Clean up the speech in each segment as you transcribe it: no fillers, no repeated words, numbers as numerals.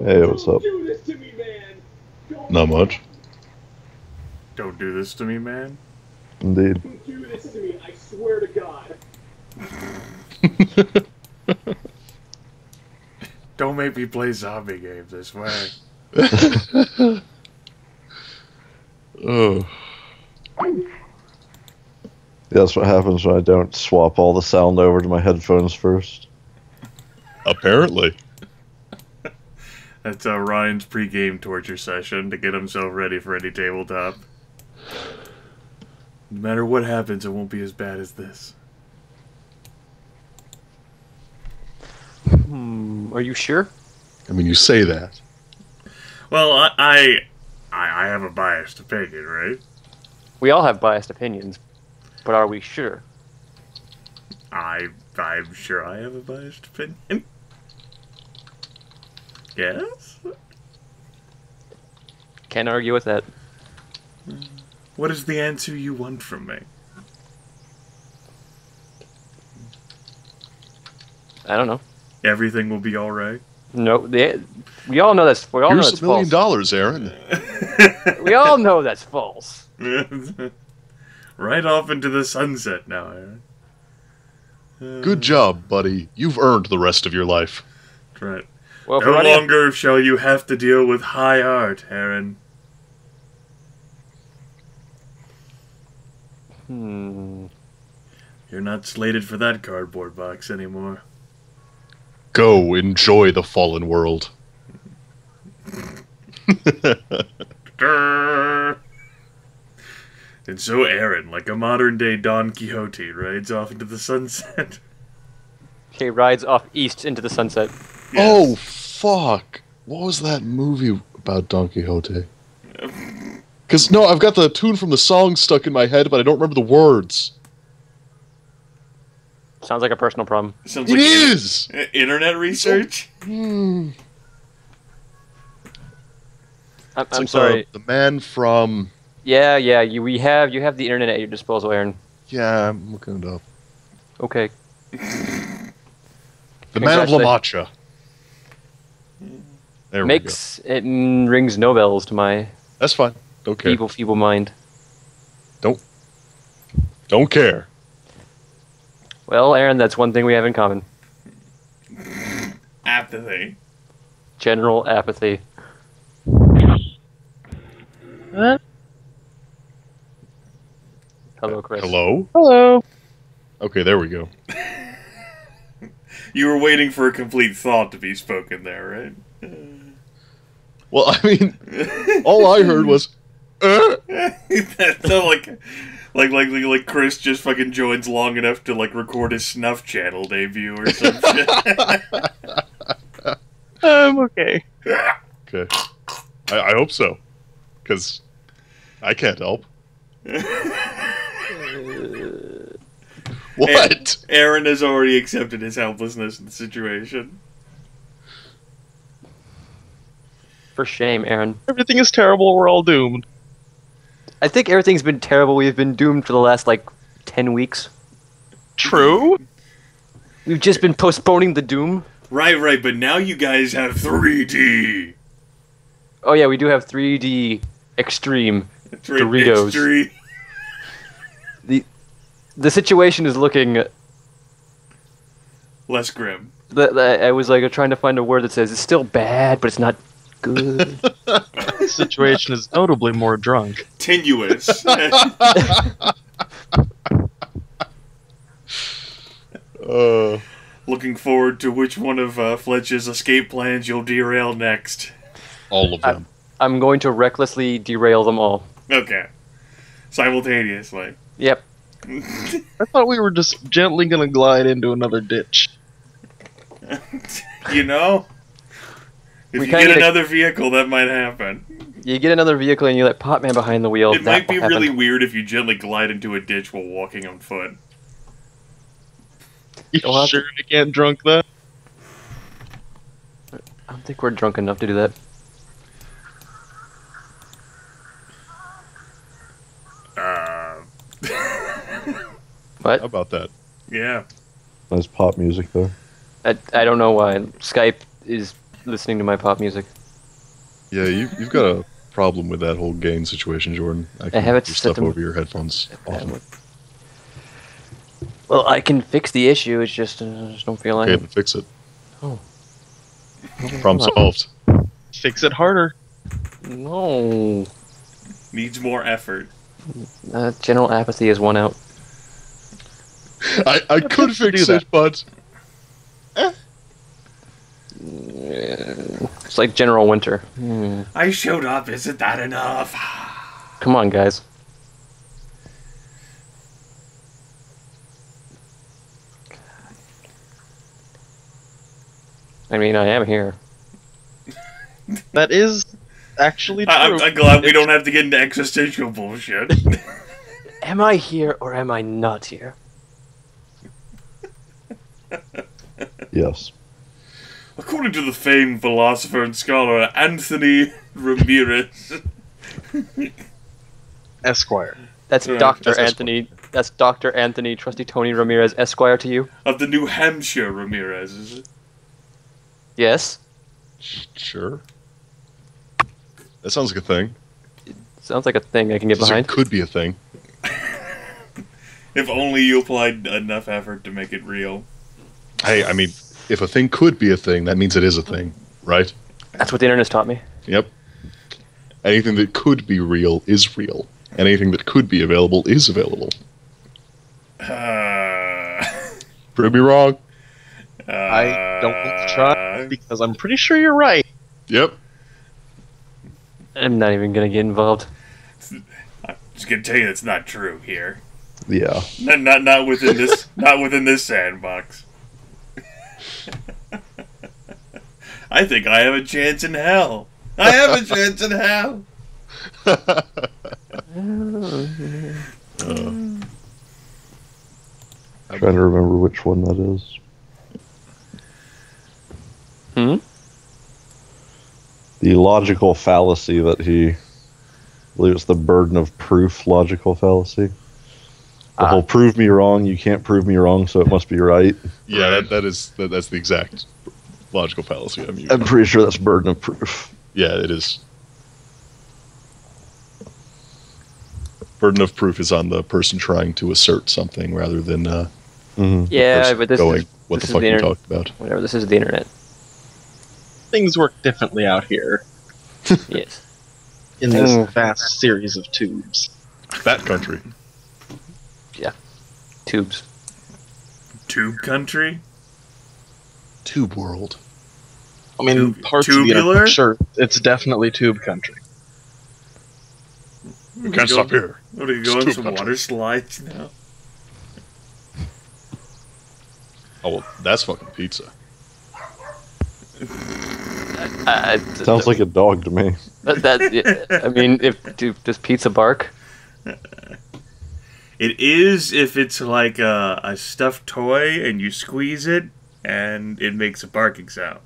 Hey, what's up? Do this to me, man. Not much. Don't do this to me, man. Indeed. Don't do this to me. I swear to God. Don't make me play zombie games this way. Oh. That's what happens when I don't swap all the sound over to my headphones first. Apparently. That's Ryan's pre-game torture session to get himself ready for any tabletop. No matter what happens, it won't be as bad as this. Are you sure? I mean, you say that. Well, I have a biased opinion, right? We all have biased opinions, but are we sure? I'm sure I have a biased opinion. Yes? Can't argue with that. What is the answer you want from me? I don't know. Everything will be alright? No, we all know that's. We all know Here's that's $1 million, false. Aaron. We all know that's false. Right off into the sunset now, Aaron. Good job, buddy. You've earned the rest of your life. That's right. Well, No longer shall you have to deal with high art, Aaron. You're not slated for that cardboard box anymore. Go enjoy the fallen world. And so Aaron, like a modern-day Don Quixote, rides off into the sunset. He rides off east into the sunset. Yes. Oh, fuck. What was that movie about Don Quixote? Because, no, I've got the tune from the song stuck in my head, but I don't remember the words. Sounds like a personal problem. Sounds It like is! Internet research? I'm Like sorry. The man from... Yeah. You have the internet at your disposal, Aaron. Yeah, I'm looking it up. Okay. The man of La Mancha. There we go. It rings no bells to my That's fine. Don't care. feeble mind. Don't care. Well, Aaron, that's one thing we have in common. Apathy. General apathy. What? Hello, Chris. Hello? Hello. Okay, there we go. You were waiting for a complete thought to be spoken there, right? Well, I mean, all I heard was... That sounded like Chris just fucking joins long enough to like record his Snuff Channel debut or some shit. Okay. Okay. I hope so. Because I can't help. What? Aaron has already accepted his helplessness in the situation. For shame, Aaron. Everything is terrible. We're all doomed. I think everything's been terrible. We've been doomed for the last, 10 weeks. True. We've just been postponing the doom. Right, but now you guys have 3D. Oh yeah, we do have 3D extreme Doritos. Extreme. The situation is looking... Less grim. I was trying to find a word that says it's still bad, but it's not good. The situation is notably more drunk. Tenuous. Looking forward to which one of Fletch's escape plans you'll derail next. All of them. I'm going to recklessly derail them all. Okay. Simultaneously. Yep. I thought we were just gently gonna glide into another ditch. You know? If We you kinda get need a- another vehicle, that might happen. You get another vehicle and you let Potman behind the wheel. It that might be will really happen. weird if you gently glide into a ditch while walking on foot. You You'll have sure I can't drunk that? I don't think we're drunk enough to do that. What? How about that? Yeah. Nice pop music, though. I don't know why. Skype is listening to my pop music. Yeah, you've got a problem with that whole gain situation, Jordan. I can have it do set stuff to- over your headphones often. Well, I can fix the issue. It's just I just don't feel like Okay, it. then fix it. Oh. Problem solved. Fix it harder. No. Needs more effort. General apathy is one out. I could fix that. it, but It's like General Winter. I showed up. Isn't that enough? Come on, guys. I mean, I am here. That is actually true. I'm glad we don't have to get into existential bullshit. Am I here or am I not here? Yes. According to the famed philosopher and scholar Anthony Ramirez, Esquire. That's Yeah, Dr. that's Anthony. That's Dr. Anthony, Trusty Tony Ramirez, Esquire to you? of the New Hampshire Ramirez, is it? Yes. sure. That sounds like a thing. Sounds like a thing I can get Says behind. it could be a thing. If only you applied enough effort to make it real. Hey, I mean, if a thing could be a thing, that means it is a thing, right? That's what the internet's taught me. Yep. Anything that could be real is real. And anything that could be available is available. Prove me wrong. I don't want to try because I'm pretty sure you're right. Yep. I'm not even gonna get involved. I'm just gonna tell you that's not true here. Yeah. Not within this not within this sandbox. I think I have a chance in hell. I have a chance in hell. Trying to remember which one that is. Hmm? The logical fallacy that I believe it's the burden of proof logical fallacy. The whole prove me wrong, you can't prove me wrong, so it must be right. Yeah, that's the exact logical fallacy I'm using. I'm pretty sure that's burden of proof. Yeah, it is. Burden of proof is on the person trying to assert something rather than Yeah, person but this going, is what this the is fuck you internet. talking about? Whatever. This is the internet. Things work differently out here Yes. in this Mm. vast series of tubes. That country. Tubes. Tube country? Tube world. I mean, parts of the Tubular? internet, sure, it's definitely tube country. We can't stop here. What are you It's going tube some country. water slides now? Oh, well, that's fucking pizza. Sounds like a dog to me. I mean, does pizza bark? It is if it's like a stuffed toy and you squeeze it and it makes a barking sound.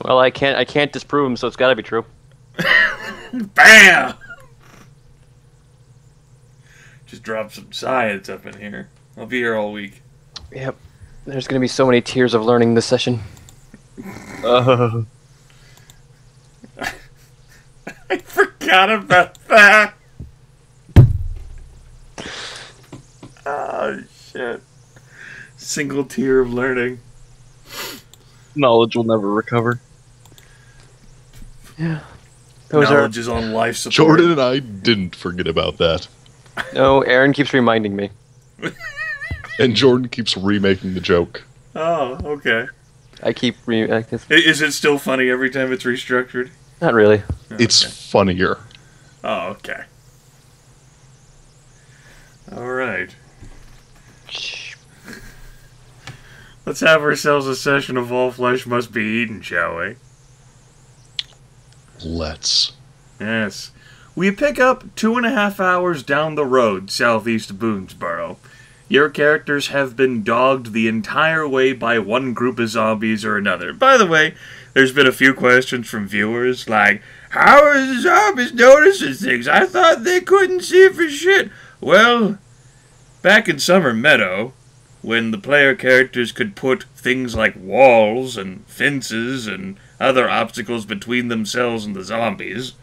Well, I can't disprove them, so it's got to be true. BAM! Just drop some science up in here. I'll be here all week. Yep. There's gonna be so many tiers of learning this session. Uh, I forgot about that. Oh shit! Single tier of learning. knowledge will never recover. Yeah. Those Knowledge is on life support. Jordan and I didn't forget about that. No, Aaron keeps reminding me. And Jordan keeps remaking the joke. Oh, okay. I keep Is it still funny every time it's restructured? not really. It's funnier. Oh, okay. All right. Let's have ourselves a session of All Flesh Must Be Eaten, shall we? Let's. Yes. We pick up 2.5 hours down the road southeast of Boonesboro. Your characters have been dogged the entire way by one group of zombies or another. By the way, there's been a few questions from viewers like, how are the zombies noticing things? I thought they couldn't see for shit. Well, Back in Summer Meadow, when the player characters could put things like walls and fences and other obstacles between themselves and the zombies,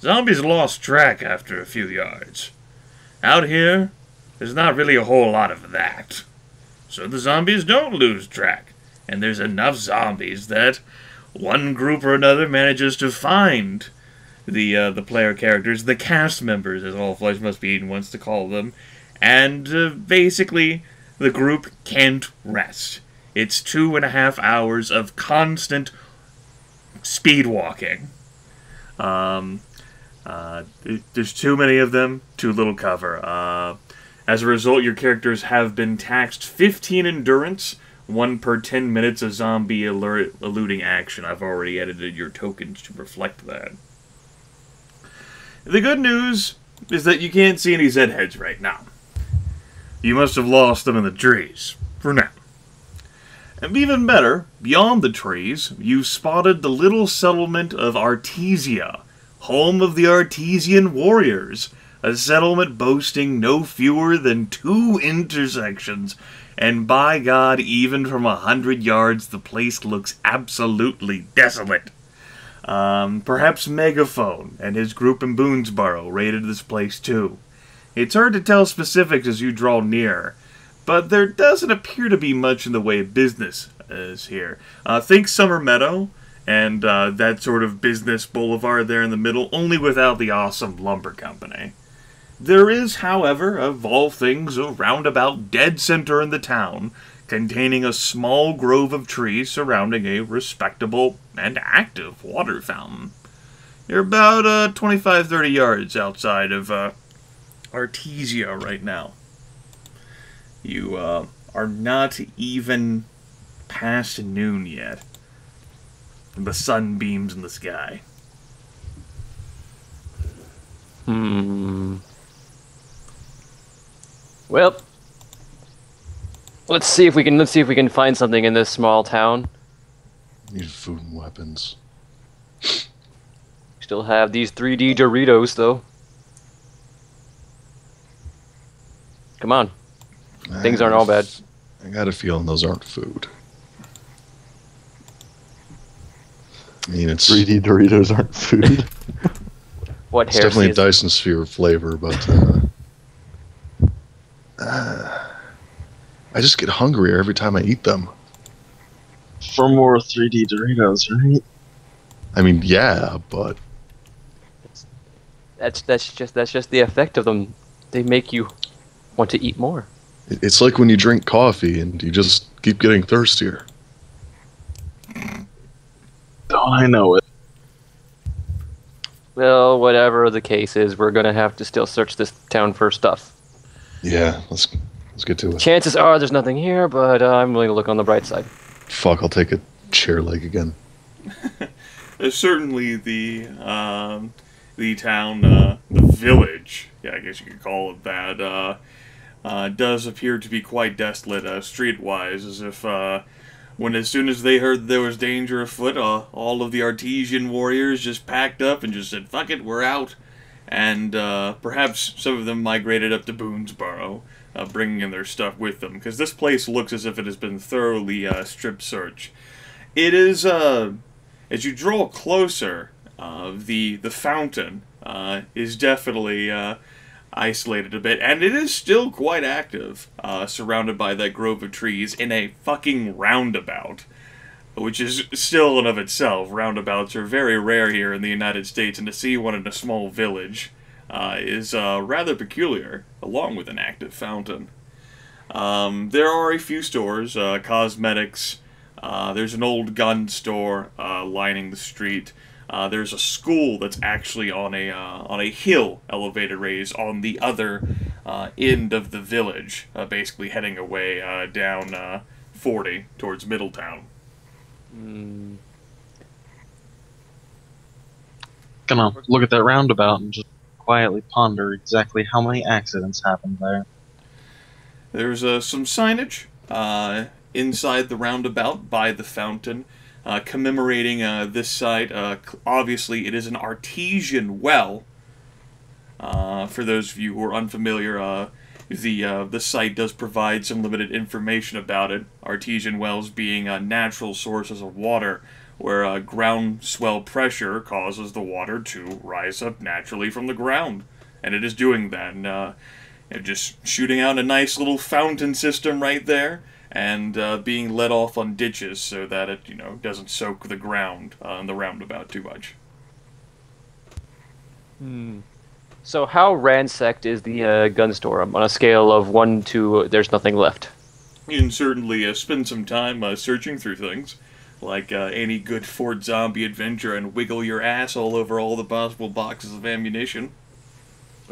zombies lost track after a few yards. Out here, there's not really a whole lot of that. So the zombies don't lose track, and there's enough zombies that one group or another manages to find the player characters, the cast members, as All Flesh Must Be Eaten wants to call them, and basically the group can't rest. It's 2.5 hours of constant speed walking. There's too many of them, too little cover. As a result, your characters have been taxed 15 endurance, 1 per 10 minutes of zombie eluding action. I've already edited your tokens to reflect that. The good news is that you can't see any Zed heads right now. You must have lost them in the trees, for now. And even better, beyond the trees, you spotted the little settlement of Artesia, home of the Artesian warriors, a settlement boasting no fewer than 2 intersections, and by God, even from 100 yards, the place looks absolutely desolate. Perhaps Megaphone and his group in Boonesboro raided this place too. It's hard to tell specifics as you draw near, but there doesn't appear to be much in the way of business as here. Think Summer Meadow and that sort of business boulevard there in the middle, only without the awesome lumber company. There is, however, of all things, a roundabout dead center in the town, containing a small grove of trees surrounding a respectable and active water fountain. You're about 25-30 yards outside of Artesia right now. You are not even past noon yet. And the sun beams in the sky. Well, let's see if we can find something in this small town. Need food and weapons. Still have these 3D Doritos though. Come on. Things aren't all bad. I got a feeling those aren't food. I mean, it's 3D Doritos aren't food. What it's heresy definitely a is- Dyson Sphere flavor, but I just get hungrier every time I eat them. For more 3D Doritos, right? I mean, yeah, but That's just the effect of them. They make you want to eat more. it's like when you drink coffee and you just keep getting thirstier. Don't I know it? Well, whatever the case is, we're gonna have to still search this town for stuff. Yeah, let's get to it. Chances are there's nothing here, but I'm willing to look on the bright side. Fuck, I'll take a chair leg again. Certainly the town, the village, yeah, I guess you could call it that, does appear to be quite desolate, streetwise, as if, as soon as they heard there was danger afoot, all of the Artesian warriors just packed up and just said, fuck it, we're out. And perhaps some of them migrated up to Boonesboro, bringing in their stuff with them, because this place looks as if it has been thoroughly strip searched. It is, as you draw closer, the fountain is definitely isolated a bit, and it is still quite active, surrounded by that grove of trees in a fucking roundabout, which is still in of itself. Roundabouts are very rare here in the United States, and to see one in a small village is rather peculiar, along with an active fountain. There are a few stores, cosmetics. There's an old gun store lining the street. There's a school that's actually on a hill elevated raise on the other end of the village, basically heading away down 40 towards Middletown. Gonna look at that roundabout and just quietly ponder exactly how many accidents happened there. There's some signage inside the roundabout by the fountain, commemorating this site. Obviously, it is an artesian well. For those of you who are unfamiliar, the site does provide some limited information about it. Artesian wells being natural sources of water, where groundswell pressure causes the water to rise up naturally from the ground, and it is doing that. And just shooting out a nice little fountain system right there, and being let off on ditches so that it doesn't soak the ground on the roundabout too much. So how ransacked is the gun store on a scale of 1 to there's nothing left? You can certainly spend some time searching through things, like any good Fort Zombie adventure, and wiggle your ass all over all the possible boxes of ammunition.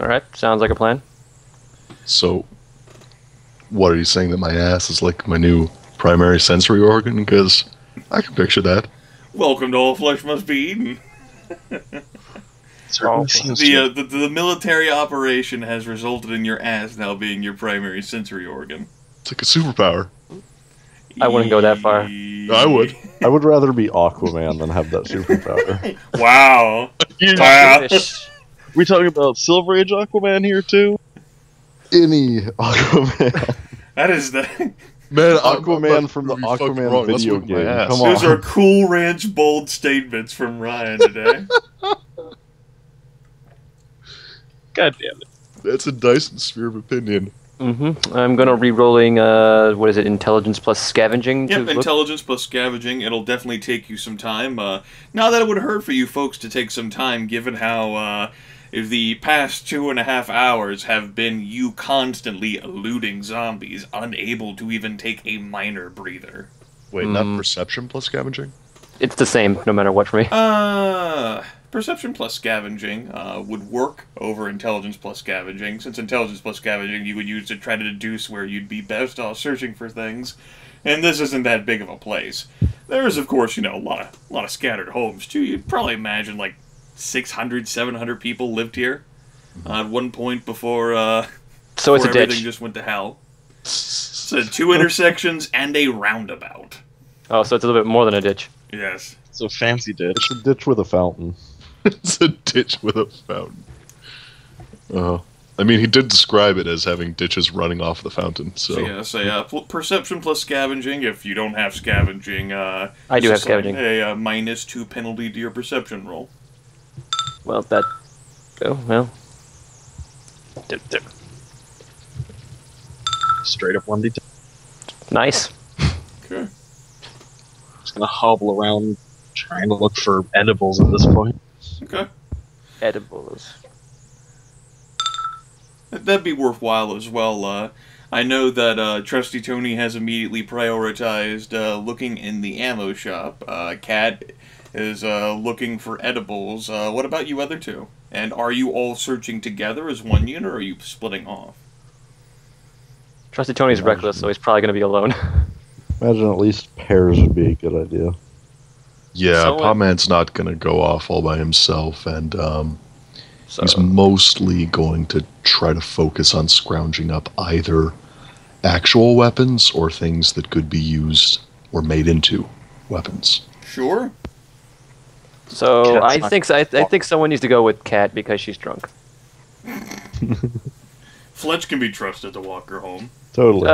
Alright, sounds like a plan. So, what are you saying, that my ass is like my new primary sensory organ? Because I can picture that. Welcome to All Flesh Must Be Eaten. Certainly seems to. The military operation has resulted in your ass now being your primary sensory organ. It's like a superpower. I wouldn't go that far. I would. I would rather be Aquaman than have that superpower. Wow. Talk to fish. We talking about Silver Age Aquaman here too? Any Aquaman. That is the... Man, Aquaman from the Aquaman video game. Come on. Those are Cool Ranch bold statements from Ryan today. God damn it. That's a Dyson sphere of opinion. I'm gonna re-rolling, what is it, intelligence plus scavenging? Yep, to look? intelligence plus scavenging. It'll definitely take you some time. Not that it would hurt for you folks to take some time, given how the past 2.5 hours have been you constantly eluding zombies, unable to even take a minor breather. Wait, not perception plus scavenging? It's the same, no matter what for me. Perception plus scavenging would work over intelligence plus scavenging, since intelligence plus scavenging you would use to try to deduce where you'd be best off searching for things, and this isn't that big of a place. There is, of course, a lot of scattered homes too. You'd probably imagine like 600, 700 people lived here at one point before. So it's a everything ditch. just went to hell. So 2 intersections and a roundabout. Oh, so it's a little bit more than a ditch. Yes. So fancy ditch. It's a ditch with a fountain. It's a ditch with a fountain. I mean, he did describe it as having ditches running off the fountain, so... So yeah, perception plus scavenging. If you don't have scavenging, I do have scavenging. A -2 penalty to your perception roll. Well, that... Oh, well... Straight up 1d10. Nice. Okay. Just gonna hobble around trying to look for edibles at this point. Okay. Edibles. That'd be worthwhile as well. I know that Trusty Tony has immediately prioritized looking in the ammo shop. Cat is looking for edibles. What about you other two? And are you all searching together as one unit, or are you splitting off? Trusty Tony's reckless, so he's probably gonna be alone. Imagine at least pairs would be a good idea. Yeah, So, Podman's not going to go off all by himself, and So, he's mostly going to try to focus on scrounging up either actual weapons or things that could be used or made into weapons. Sure. so Cat's I not- think someone needs to go with Kat because she's drunk. Fletch can be trusted to walk her home. Totally.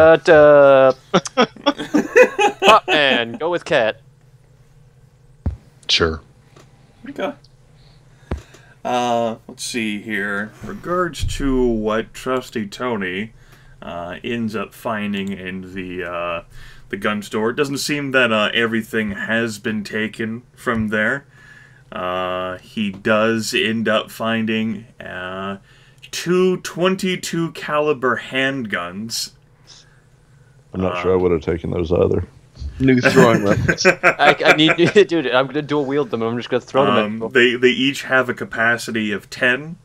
And go with Kat. Sure. Okay. Let's see here. Regards to what Trusty Tony ends up finding in the gun store, it doesn't seem that everything has been taken from there. He does end up finding 2 .22 caliber handguns. I'm not sure I would have taken those either. New throwing weapons. I need, dude. I'm gonna dual wield them. I'm just gonna throw them at people. They each have a capacity of 10,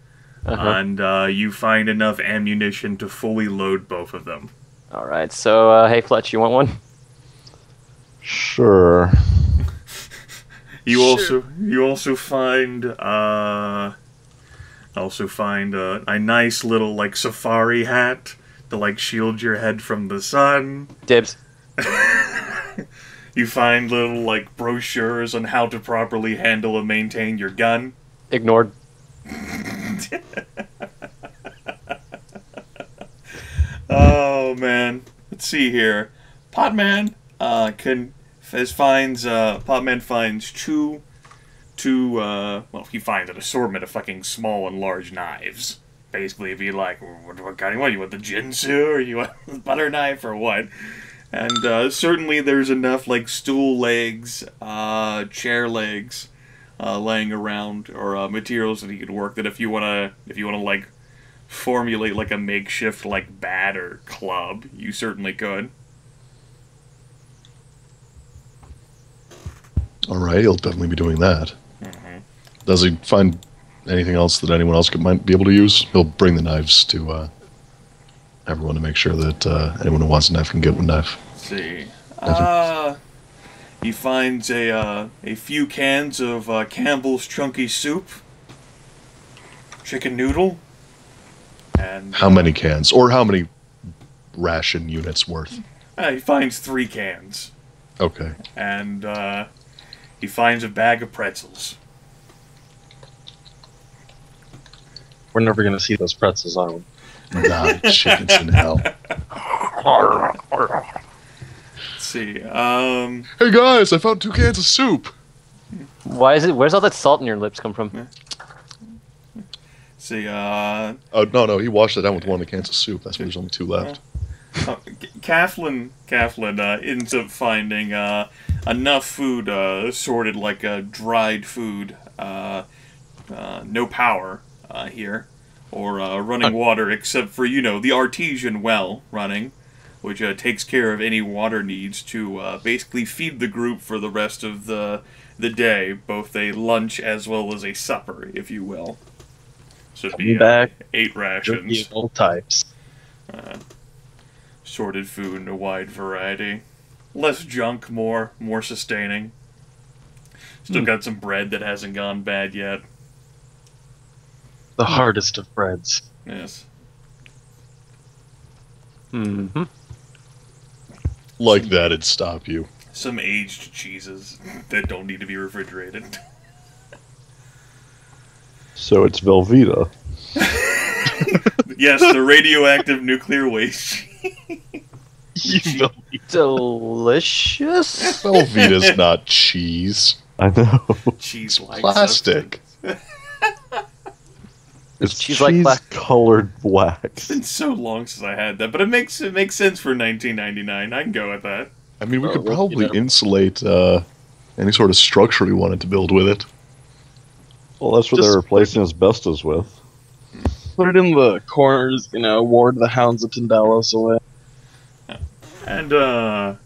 and you find enough ammunition to fully load both of them. All right. So, hey, Fletch, you want one? Sure. You also find a nice little like safari hat to like shield your head from the sun. Dibs. You find little like brochures on how to properly handle and maintain your gun. Ignored. Oh man, let's see here. Potman Potman finds he finds an assortment of fucking small and large knives. Basically, it'd be like, what kind? You want the Jinsu, or you want the butter knife, or what? And certainly there's enough like stool legs, chair legs, laying around, or materials that he could work. That if you wanna like formulate like a makeshift like bat or club, you certainly could. All right, he'll definitely be doing that. Mm-hmm. Does he find anything else that anyone else might be able to use? He'll bring the knives to everyone to make sure that anyone who wants a knife can get a knife. Let's see. He finds a few cans of Campbell's Chunky Soup, chicken noodle, and... How many cans? Or how many ration units worth? He finds 3 cans. Okay. And he finds a bag of pretzels. We're never gonna see those pretzels, are we? Nah, chickens in hell. Let's see. Hey guys, I found 2 cans of soup. Where's all that salt in your lips come from? Let's see. Oh no, he washed it down with one of the cans of soup. That's why there's only 2 left. Kaflin ends up finding enough food sorted like dried food. No power here, or running water, except for, the artesian well running, which takes care of any water needs to basically feed the group for the rest of the day, both a lunch as well as a supper, if you will. So it'd be 8 rations. All types. Sorted food in a wide variety. Less junk, more sustaining. Still got some bread that hasn't gone bad yet. The hardest of breads. Yes. Mm-hmm. Like that'd stop you. Some aged cheeses that don't need to be refrigerated. So it's Velveeta. Yes, the radioactive nuclear waste. Delicious. Velveeta's not cheese. I know. Cheese-like Plastic. It's Cheese like black. colored wax. It's been so long since I had that, but it makes sense for 1999. I can go with that. I mean, we could well, probably insulate any sort of structure we wanted to build with it. Well, that's what Just they're replacing asbestos with. Put it in the corners, ward the hounds of Tindalos away. And of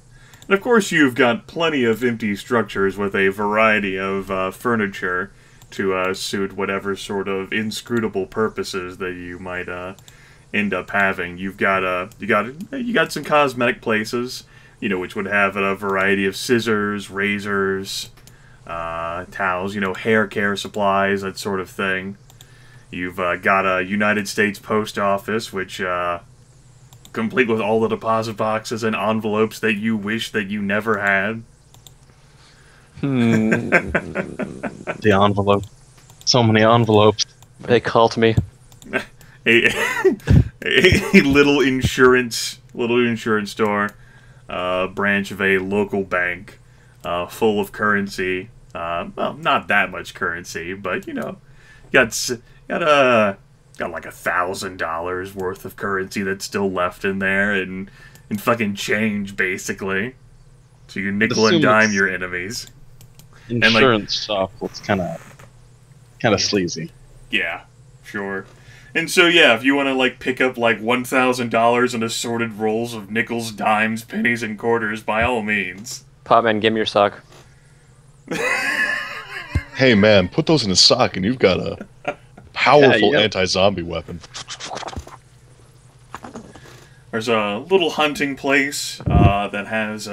course you've got plenty of empty structures with a variety of furniture to suit whatever sort of inscrutable purposes that you might end up having. You got some cosmetic places, which would have a variety of scissors, razors, towels, hair care supplies, that sort of thing. You've got a United States Post Office, which complete with all the deposit boxes and envelopes that you wish that you never had. The envelope. So many envelopes. They called me. a little insurance store, branch of a local bank, full of currency. Well, not that much currency, but got like $1,000 worth of currency that's still left in there, and fucking change, basically. So you nickel and dime your enemies. Insurance shop looks kind of sleazy. Yeah, sure. And so yeah, if you want to pick up $1,000 in assorted rolls of nickels, dimes, pennies, and quarters, by all means. Potman, give me your sock. Hey man, put those in a sock and you've got a powerful anti-zombie weapon. There's a little hunting place that has,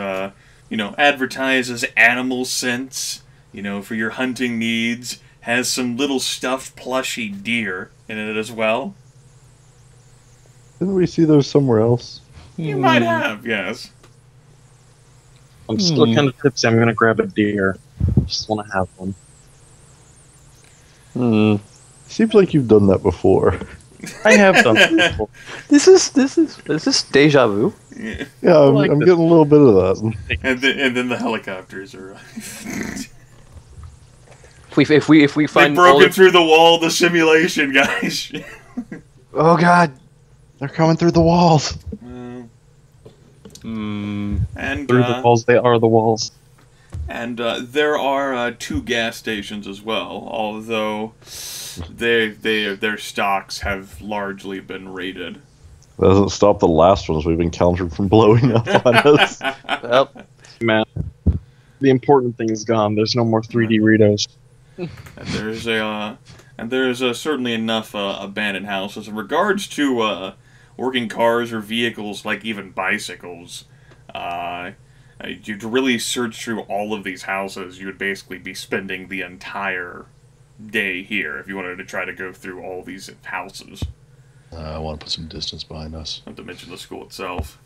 advertises animal scents, for your hunting needs. Has some little stuffed plushy deer in it as well. Didn't we see those somewhere else? You might have, yes. I'm still kind of tipsy. I'm going to grab a deer. Just want to have one. Seems like you've done that before. I have done that before. This is deja vu. Yeah. Yeah, I'm, like I'm this. getting a little bit of that. And then the helicopters arrive. If we They've find all broken the, through the wall of the simulation, guys. oh god. They're coming through the walls. Hmm. And Through the walls, they are the walls. And there are 2 gas stations as well, although their stocks have largely been raided. That doesn't stop the last ones we've encountered from blowing up on us. Well, Man, the important thing is gone. There's no more 3D Ritos. And there's certainly enough abandoned houses. In regards to working cars or vehicles, like even bicycles, to really search through all of these houses, you would basically be spending the entire day here if you wanted to try to go through all these houses. I want to put some distance behind us. Not to mention the school itself.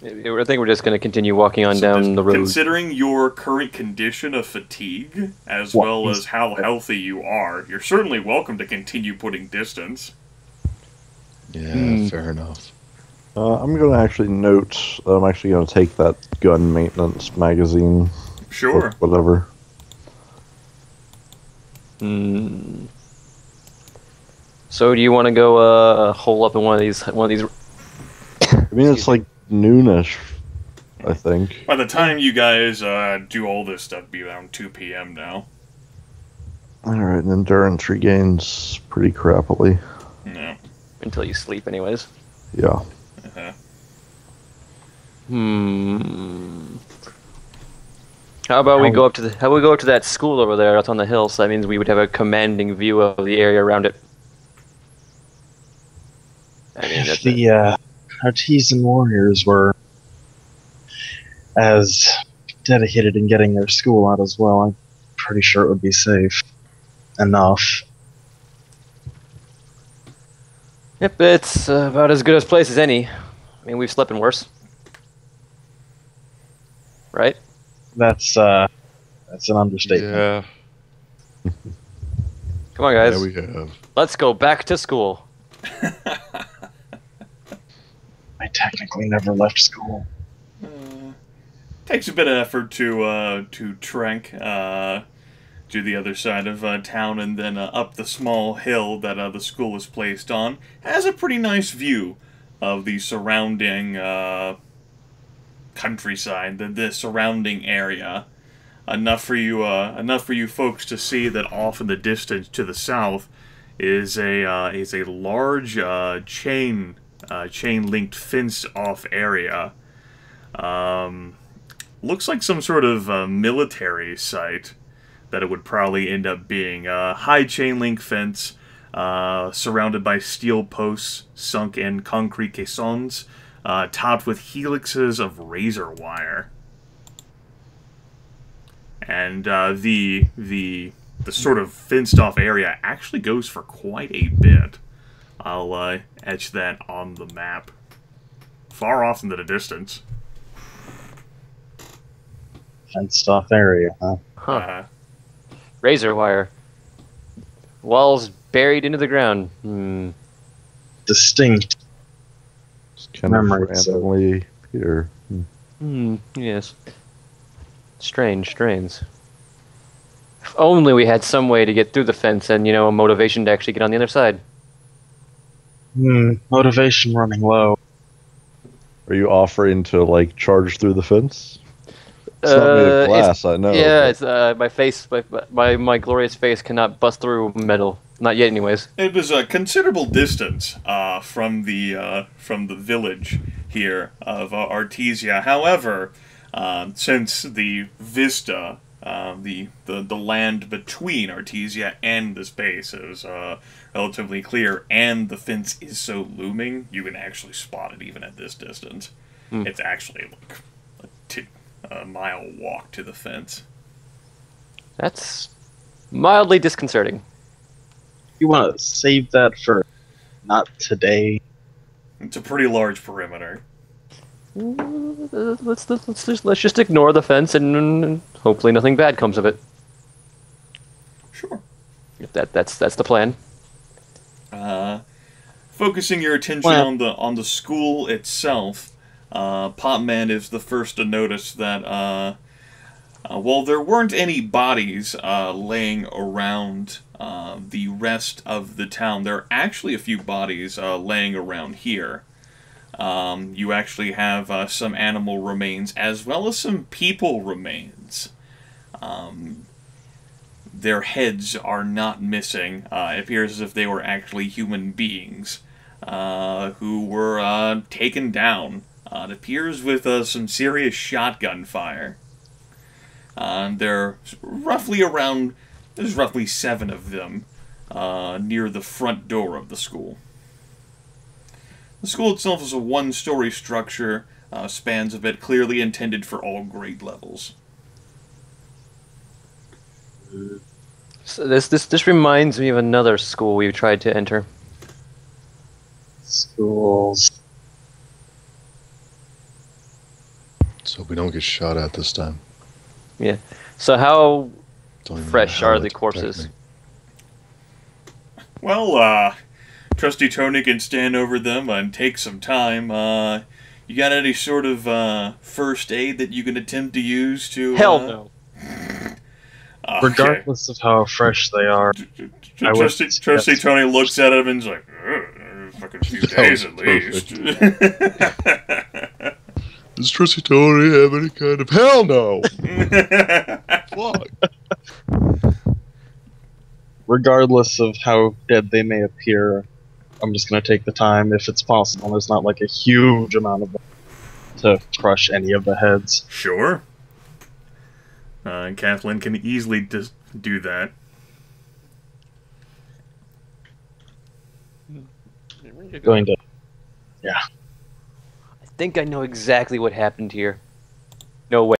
I think we're just going to continue walking on So down the road. Considering your current condition of fatigue, as well as how healthy you are, you're certainly welcome to continue putting distance. Yeah, fair enough. I'm going to actually note that I'm actually going to take that gun maintenance magazine. Sure. Whatever. Hmm. So do you want to go hole up in one of these? I mean, it's like noonish, I think. By the time you guys do all this stuff, it'll be around 2 p.m. now. Alright, and endurance regains pretty crappily. No. Until you sleep, anyways. Yeah. Uh-huh. How about we go up to that school over there out on the hill? So that means we would have a commanding view of the area around it. I mean, If the artisan warriors were as dedicated in getting their school out as well, I'm pretty sure it would be safe enough. Yep, it's about as good a place as any. I mean, we've slept in worse. Right? That's an understatement. Yeah, Come on, guys. yeah, we have. Let's go back to school. I technically never left school. Takes a bit of effort to trek to the other side of town and then up the small hill that the school is placed on. Has a pretty nice view of the surrounding countryside, the surrounding area. Enough for you folks to see that off in the distance to the south is a large chain-linked fenced-off area. Looks like some sort of military site that it would probably end up being. High chain-link fence, surrounded by steel posts sunk in concrete caissons, topped with helixes of razor wire. And the sort of fenced-off area actually goes for quite a bit. I'll etch that on the map. Far off into the distance. Fenced off area, huh? Huh. Razor wire. Walls buried into the ground. Distinct. Just kind of Memories of- randomly here. Yes. Strange strains. If only we had some way to get through the fence and, a motivation to actually get on the other side. Motivation running low. Are you offering to, like, charge through the fence? It's not made of glass, I know. Yeah, but- it's my face. My glorious face cannot bust through metal. Not yet, anyways. It was a considerable distance from the village here of Artesia. However, since the vista, the land between Artesia and this base is relatively clear, and the fence is so looming, you can actually spot it even at this distance. It's actually like a mile walk to the fence. That's mildly disconcerting. You want to save that for not today? It's a pretty large perimeter. Let's just ignore the fence and hopefully nothing bad comes of it. Sure. If that's the plan. Focusing your attention Well- on the school itself, Popman is the first to notice that while there weren't any bodies laying around the rest of the town, there are actually a few bodies laying around here. You actually have some animal remains as well as some people remains. Their heads are not missing. It appears as if they were actually human beings who were taken down. It appears with some serious shotgun fire. There's roughly 7 of them near the front door of the school. The school itself is a one-story structure, spans a bit, clearly intended for all grade levels. So this reminds me of another school we tried to enter. Schools. So we don't get shot at this time. Yeah. So how Don't even fresh know how are to the protect corpses? me. Well, Trusty Tony can stand over them and take some time. You got any sort of first aid that you can attempt to use to... Hell no. Okay. Regardless of how fresh they are, I would Trusty suggest- Tony looks at him and's like, fucking few That days was at least. Does Trusty Tony have any kind of... Hell no! Fuck. regardless of how dead they may appear, I'm just going to take the time, if it's possible. There's not like a huge amount of them to crush any of the heads. Sure. Kathleen can easily do that. Going to. I think I know exactly what happened here. No way.